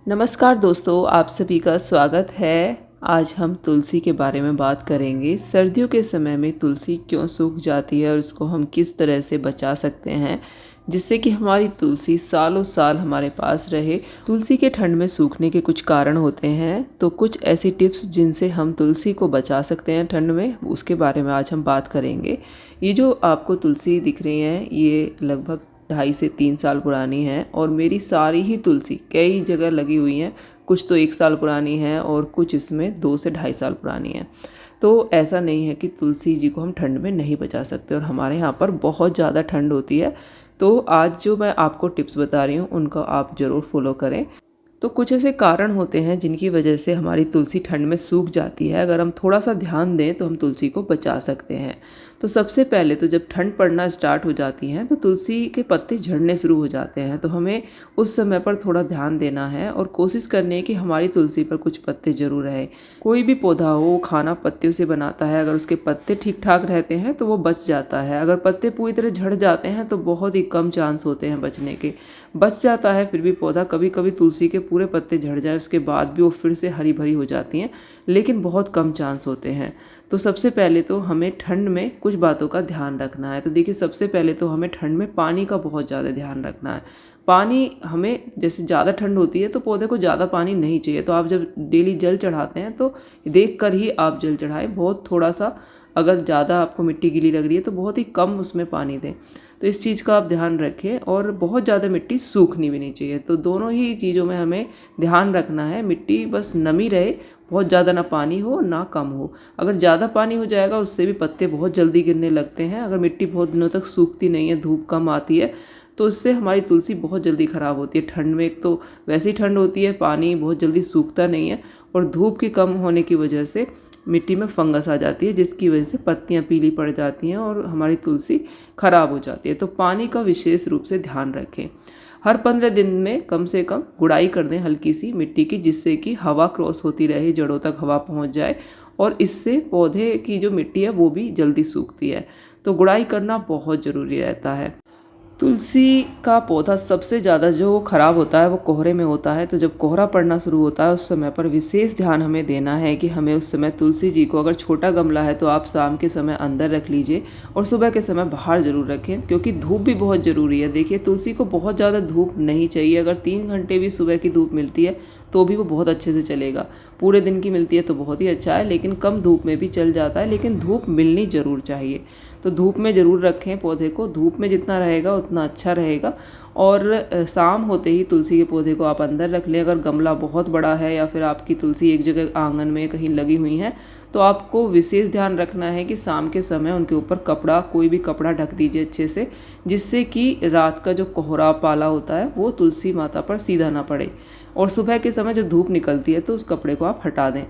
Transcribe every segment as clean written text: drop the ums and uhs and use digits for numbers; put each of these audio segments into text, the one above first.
नमस्कार दोस्तों, आप सभी का स्वागत है। आज हम तुलसी के बारे में बात करेंगे। सर्दियों के समय में तुलसी क्यों सूख जाती है और उसको हम किस तरह से बचा सकते हैं जिससे कि हमारी तुलसी सालों साल हमारे पास रहे। तुलसी के ठंड में सूखने के कुछ कारण होते हैं, तो कुछ ऐसी टिप्स जिनसे हम तुलसी को बचा सकते हैं ठंड में, उसके बारे में आज हम बात करेंगे। ये जो आपको तुलसी दिख रही है, ये लगभग 2.5 से 3 साल पुरानी है और मेरी सारी ही तुलसी कई जगह लगी हुई हैं। कुछ तो 1 साल पुरानी है और कुछ इसमें 2 से 2.5 साल पुरानी है। तो ऐसा नहीं है कि तुलसी जी को हम ठंड में नहीं बचा सकते, और हमारे यहाँ पर बहुत ज़्यादा ठंड होती है। तो आज जो मैं आपको टिप्स बता रही हूँ उनको आप ज़रूर फॉलो करें। तो कुछ ऐसे कारण होते हैं जिनकी वजह से हमारी तुलसी ठंड में सूख जाती है। अगर हम थोड़ा सा ध्यान दें तो हम तुलसी को बचा सकते हैं। तो सबसे पहले तो जब ठंड पड़ना स्टार्ट हो जाती है तो तुलसी के पत्ते झड़ने शुरू हो जाते हैं। तो हमें उस समय पर थोड़ा ध्यान देना है और कोशिश करनी है कि हमारी तुलसी पर कुछ पत्ते ज़रूर रहें। कोई भी पौधा हो, खाना पत्तियों से बनाता है, अगर उसके पत्ते ठीक ठाक रहते हैं तो वो बच जाता है। अगर पत्ते पूरी तरह झड़ जाते हैं तो बहुत ही कम चांस होते हैं बचने के। बच जाता है फिर भी पौधा। कभी कभी तुलसी के पूरे पत्ते झड़ जाए उसके बाद भी वो फिर से हरी भरी हो जाती हैं, लेकिन बहुत कम चांस होते हैं। तो सबसे पहले तो हमें ठंड में कुछ बातों का ध्यान रखना है। तो देखिए, सबसे पहले तो हमें ठंड में पानी का बहुत ज़्यादा ध्यान रखना है। पानी हमें, जैसे ज़्यादा ठंड होती है तो पौधे को ज़्यादा पानी नहीं चाहिए, तो आप जब डेली जल चढ़ाते हैं तो देख कर ही आप जल चढ़ाएं। बहुत थोड़ा सा, अगर ज़्यादा आपको मिट्टी गीली लग रही है तो बहुत ही कम उसमें पानी दें। तो इस चीज़ का आप ध्यान रखें। और बहुत ज़्यादा मिट्टी सूखनी भी नहीं चाहिए। तो दोनों ही चीज़ों में हमें ध्यान रखना है। मिट्टी बस नमी रहे, बहुत ज़्यादा ना पानी हो ना कम हो। अगर ज़्यादा पानी हो जाएगा उससे भी पत्ते बहुत जल्दी गिरने लगते हैं। अगर मिट्टी बहुत दिनों तक सूखती नहीं है, धूप कम आती है, तो उससे हमारी तुलसी बहुत जल्दी ख़राब होती है। ठंड में एक तो वैसे ही ठंड होती है, पानी बहुत जल्दी सूखता नहीं है, और धूप की कम होने की वजह से मिट्टी में फंगस आ जाती है, जिसकी वजह से पत्तियां पीली पड़ जाती हैं और हमारी तुलसी ख़राब हो जाती है। तो पानी का विशेष रूप से ध्यान रखें। हर 15 दिन में कम से कम गुड़ाई कर दें हल्की सी मिट्टी की, जिससे कि हवा क्रॉस होती रहे, जड़ों तक हवा पहुंच जाए, और इससे पौधे की जो मिट्टी है वो भी जल्दी सूखती है। तो गुड़ाई करना बहुत ज़रूरी रहता है। तुलसी का पौधा सबसे ज़्यादा जो ख़राब होता है वो कोहरे में होता है। तो जब कोहरा पड़ना शुरू होता है उस समय पर विशेष ध्यान हमें देना है कि हमें उस समय तुलसी जी को, अगर छोटा गमला है तो आप शाम के समय अंदर रख लीजिए और सुबह के समय बाहर ज़रूर रखें, क्योंकि धूप भी बहुत ज़रूरी है। देखिए, तुलसी को बहुत ज़्यादा धूप नहीं चाहिए। अगर 3 घंटे भी सुबह की धूप मिलती है तो भी वो बहुत अच्छे से चलेगा। पूरे दिन की मिलती है तो बहुत ही अच्छा है, लेकिन कम धूप में भी चल जाता है, लेकिन धूप मिलनी ज़रूर चाहिए। तो धूप में ज़रूर रखें पौधे को। धूप में जितना रहेगा उतना अच्छा रहेगा। और शाम होते ही तुलसी के पौधे को आप अंदर रख लें। अगर गमला बहुत बड़ा है या फिर आपकी तुलसी एक जगह आंगन में कहीं लगी हुई हैं, तो आपको विशेष ध्यान रखना है कि शाम के समय उनके ऊपर कपड़ा, कोई भी कपड़ा ढक दीजिए अच्छे से, जिससे कि रात का जो कोहरा पाला होता है वो तुलसी माता पर सीधा ना पड़े। और सुबह के समय जब धूप निकलती है तो उस कपड़े को आप हटा दें।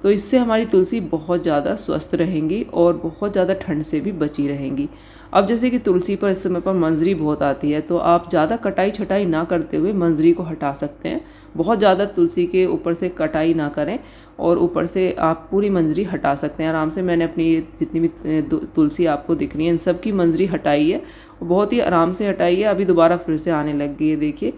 तो इससे हमारी तुलसी बहुत ज़्यादा स्वस्थ रहेंगी और बहुत ज़्यादा ठंड से भी बची रहेंगी। अब जैसे कि तुलसी पर इस समय पर मंजरी बहुत आती है, तो आप ज़्यादा कटाई छटाई ना करते हुए मंजरी को हटा सकते हैं। बहुत ज़्यादा तुलसी के ऊपर से कटाई ना करें और ऊपर से आप पूरी मंजरी हटा सकते हैं आराम से। मैंने अपनी जितनी भी तुलसी आपको दिख रही है इन सब की मंजरी हटाई है, बहुत ही आराम से हटाई है। अभी दोबारा फिर से आने लग गई है, देखिए।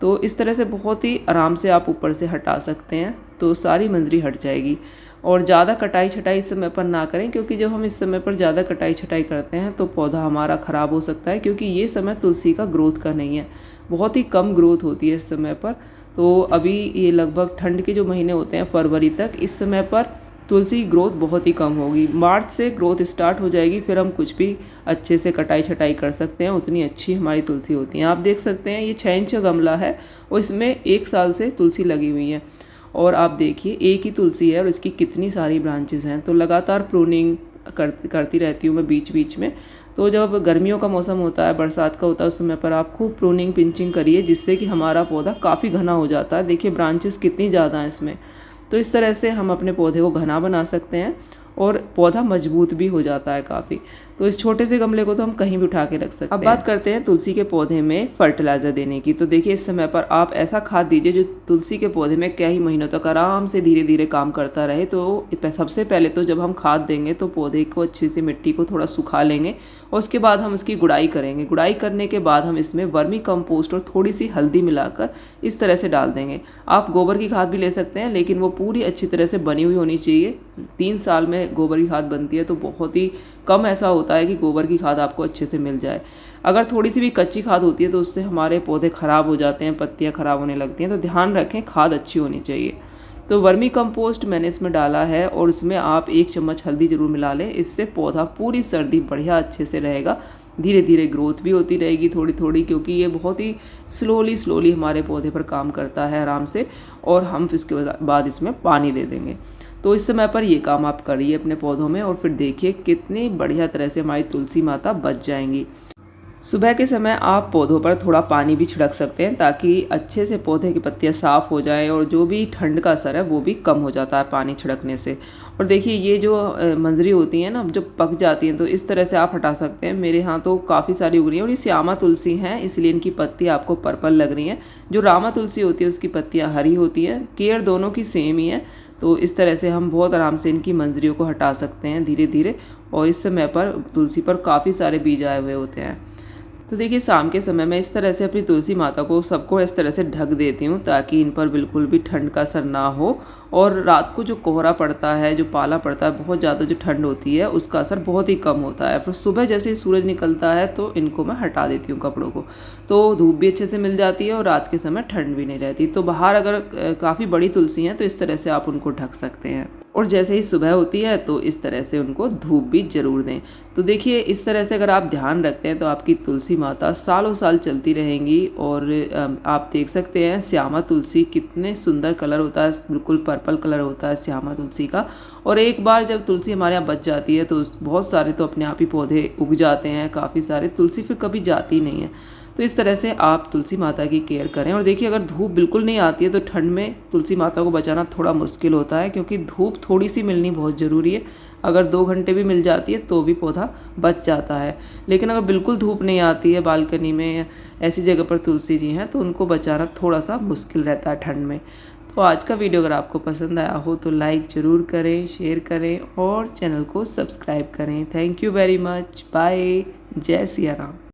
तो इस तरह से बहुत ही आराम से आप ऊपर से हटा सकते हैं, तो सारी मंजरी हट जाएगी। और ज़्यादा कटाई छटाई इस समय पर ना करें, क्योंकि जब हम इस समय पर ज़्यादा कटाई छटाई करते हैं तो पौधा हमारा ख़राब हो सकता है, क्योंकि ये समय तुलसी का ग्रोथ का नहीं है। बहुत ही कम ग्रोथ होती है इस समय पर। तो अभी ये लगभग ठंड के जो महीने होते हैं फरवरी तक, इस समय पर तुलसी ग्रोथ बहुत ही कम होगी। मार्च से ग्रोथ स्टार्ट हो जाएगी, फिर हम कुछ भी अच्छे से कटाई छटाई कर सकते हैं, उतनी अच्छी हमारी तुलसी होती है। आप देख सकते हैं ये 6 इंच का गमला है और इसमें 1 साल से तुलसी लगी हुई है। और आप देखिए, एक ही तुलसी है और इसकी कितनी सारी ब्रांचेस हैं। तो लगातार प्रूनिंग करती रहती हूँ मैं बीच बीच में। तो जब गर्मियों का मौसम होता है, बरसात का होता है, उस समय पर आप खूब प्रूनिंग पिंचिंग करिए, जिससे कि हमारा पौधा काफ़ी घना हो जाता है। देखिए ब्रांचेस कितनी ज़्यादा हैं इसमें। तो इस तरह से हम अपने पौधे को घना बना सकते हैं और पौधा मजबूत भी हो जाता है काफ़ी। तो इस छोटे से गमले को तो हम कहीं भी उठा के रख सकते हैं। अब बात करते हैं तुलसी के पौधे में फर्टिलाइज़र देने की। तो देखिए इस समय पर आप ऐसा खाद दीजिए जो तुलसी के पौधे में कई महीनों तक आराम से धीरे धीरे काम करता रहे। तो सबसे पहले तो जब हम खाद देंगे तो पौधे को अच्छे से मिट्टी को थोड़ा सुखा लेंगे और उसके बाद हम उसकी गुड़ाई करेंगे। गुड़ाई करने के बाद हम इसमें वर्मी कंपोस्ट और थोड़ी सी हल्दी मिलाकर इस तरह से डाल देंगे। आप गोबर की खाद भी ले सकते हैं, लेकिन वो पूरी अच्छी तरह से बनी हुई होनी चाहिए। 3 साल में गोबर की खाद बनती है, तो बहुत ही कम ऐसा होता है कि गोबर की खाद आपको अच्छे से मिल जाए। अगर थोड़ी सी भी कच्ची खाद होती है तो उससे हमारे पौधे ख़राब हो जाते हैं, पत्तियाँ ख़राब होने लगती हैं। तो ध्यान रखें, खाद अच्छी होनी चाहिए। तो वर्मी कंपोस्ट मैंने इसमें डाला है और उसमें आप 1 चम्मच हल्दी ज़रूर मिला लें। इससे पौधा पूरी सर्दी बढ़िया अच्छे से रहेगा, धीरे धीरे ग्रोथ भी होती रहेगी थोड़ी थोड़ी, क्योंकि ये बहुत ही स्लोली हमारे पौधे पर काम करता है आराम से। और हम इसके बाद इसमें पानी दे देंगे। तो इस समय पर ये काम आप करिए अपने पौधों में और फिर देखिए कितनी बढ़िया तरह से हमारी तुलसी माता बच जाएंगी। सुबह के समय आप पौधों पर थोड़ा पानी भी छिड़क सकते हैं ताकि अच्छे से पौधे की पत्तियां साफ़ हो जाएं और जो भी ठंड का असर है वो भी कम हो जाता है पानी छिड़कने से। और देखिए ये जो मंजरी होती हैं ना, जब पक जाती हैं तो इस तरह से आप हटा सकते हैं। मेरे यहाँ तो काफ़ी सारी उग रही हैं और ये श्यामा तुलसी हैं, इसलिए इनकी पत्तियाँ आपको पर्पल लग रही हैं। जो रामा तुलसी होती है उसकी पत्तियाँ हरी होती हैं। केयर दोनों की सेम ही है। तो इस तरह से हम बहुत आराम से इनकी मंजरियों को हटा सकते हैं धीरे धीरे। और इस समय पर तुलसी पर काफ़ी सारे बीज आए हुए होते हैं। तो देखिए शाम के समय मैं इस तरह से अपनी तुलसी माता को सबको इस तरह से ढक देती हूँ ताकि इन पर बिल्कुल भी ठंड का असर ना हो। और रात को जो कोहरा पड़ता है, जो पाला पड़ता है, बहुत ज़्यादा जो ठंड होती है उसका असर बहुत ही कम होता है। फिर सुबह जैसे ही सूरज निकलता है तो इनको मैं हटा देती हूँ कपड़ों को, तो धूप भी अच्छे से मिल जाती है और रात के समय ठंड भी नहीं रहती। तो बाहर अगर काफ़ी बड़ी तुलसी हैं तो इस तरह से आप उनको ढक सकते हैं। और जैसे ही सुबह होती है तो इस तरह से उनको धूप भी ज़रूर दें। तो देखिए इस तरह से अगर आप ध्यान रखते हैं तो आपकी तुलसी माता सालों साल चलती रहेंगी। और आप देख सकते हैं श्यामा तुलसी कितने सुंदर कलर होता है, बिल्कुल पर्पल कलर होता है श्यामा तुलसी का। और एक बार जब तुलसी हमारे यहाँ बच जाती है तो बहुत सारे तो अपने आप ही पौधे उग जाते हैं, काफ़ी सारे। तुलसी फिर कभी जाती नहीं है। तो इस तरह से आप तुलसी माता की केयर करें। और देखिए अगर धूप बिल्कुल नहीं आती है तो ठंड में तुलसी माता को बचाना थोड़ा मुश्किल होता है, क्योंकि धूप थोड़ी सी मिलनी बहुत ज़रूरी है। अगर 2 घंटे भी मिल जाती है तो भी पौधा बच जाता है। लेकिन अगर बिल्कुल धूप नहीं आती है, बालकनी में ऐसी जगह पर तुलसी जी हैं, तो उनको बचाना थोड़ा सा मुश्किल रहता है ठंड में। तो आज का वीडियो अगर आपको पसंद आया हो तो लाइक ज़रूर करें, शेयर करें और चैनल को सब्सक्राइब करें। Thank you very much. Bye. जय सिया राम।